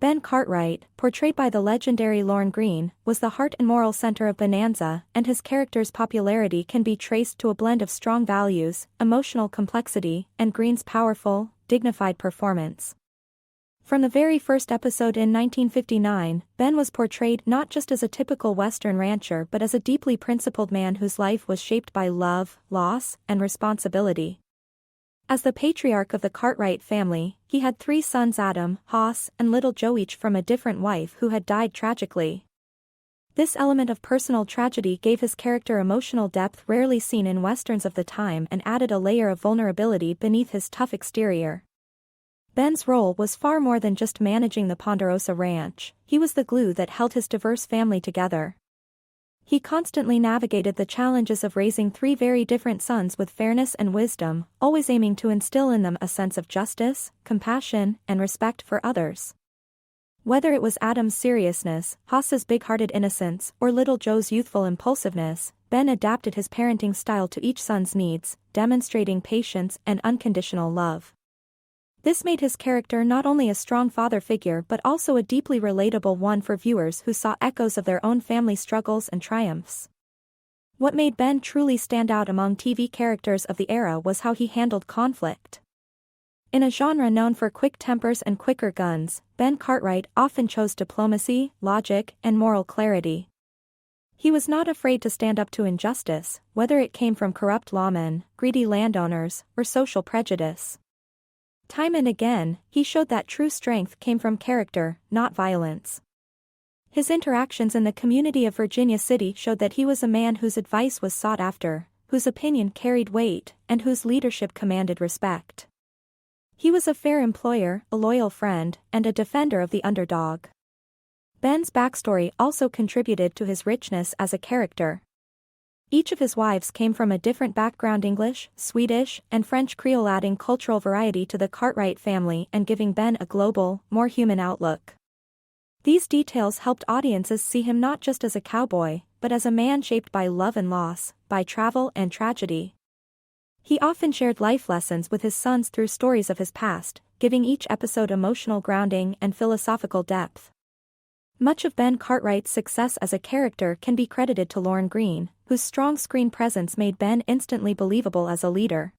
Ben Cartwright, portrayed by the legendary Lorne Greene, was the heart and moral center of Bonanza, and his character's popularity can be traced to a blend of strong values, emotional complexity, and Greene's powerful, dignified performance. From the very first episode in 1959, Ben was portrayed not just as a typical Western rancher but as a deeply principled man whose life was shaped by love, loss, and responsibility. As the patriarch of the Cartwright family, he had 3 sons: Adam, Hoss, and little Joe, each from a different wife who had died tragically. This element of personal tragedy gave his character emotional depth rarely seen in westerns of the time and added a layer of vulnerability beneath his tough exterior. Ben's role was far more than just managing the Ponderosa ranch. He was the glue that held his diverse family together. He constantly navigated the challenges of raising 3 very different sons with fairness and wisdom, always aiming to instill in them a sense of justice, compassion, and respect for others. Whether it was Adam's seriousness, Hoss's big-hearted innocence, or little Joe's youthful impulsiveness, Ben adapted his parenting style to each son's needs, demonstrating patience and unconditional love. This made his character not only a strong father figure but also a deeply relatable one for viewers who saw echoes of their own family struggles and triumphs. What made Ben truly stand out among TV characters of the era was how he handled conflict. In a genre known for quick tempers and quicker guns, Ben Cartwright often chose diplomacy, logic, and moral clarity. He was not afraid to stand up to injustice, whether it came from corrupt lawmen, greedy landowners, or social prejudice. Time and again, he showed that true strength came from character, not violence. His interactions in the community of Virginia City showed that he was a man whose advice was sought after, whose opinion carried weight, and whose leadership commanded respect. He was a fair employer, a loyal friend, and a defender of the underdog. Ben's backstory also contributed to his richness as a character. Each of his wives came from a different background: English, Swedish, and French Creole, adding cultural variety to the Cartwright family and giving Ben a global, more human outlook. These details helped audiences see him not just as a cowboy, but as a man shaped by love and loss, by travel and tragedy. He often shared life lessons with his sons through stories of his past, giving each episode emotional grounding and philosophical depth. Much of Ben Cartwright's success as a character can be credited to Lorne Greene, whose strong screen presence made Ben instantly believable as a leader.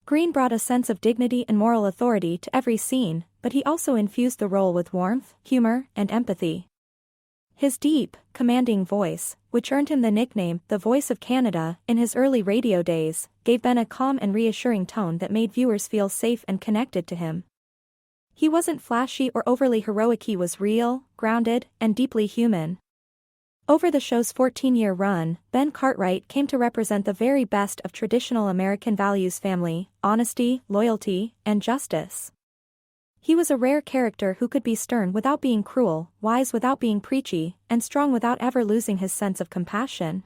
Greene brought a sense of dignity and moral authority to every scene, but he also infused the role with warmth, humor, and empathy. His deep, commanding voice, which earned him the nickname "the Voice of Canada" in his early radio days, gave Ben a calm and reassuring tone that made viewers feel safe and connected to him. He wasn't flashy or overly heroic, he was real, grounded, and deeply human. Over the show's 14-year run, Ben Cartwright came to represent the very best of traditional American values: family, honesty, loyalty, and justice. He was a rare character who could be stern without being cruel, wise without being preachy, and strong without ever losing his sense of compassion.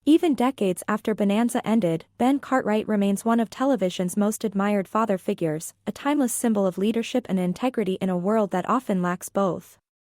Even decades after Bonanza ended, Ben Cartwright remains one of television's most admired father figures, a timeless symbol of leadership and integrity in a world that often lacks both.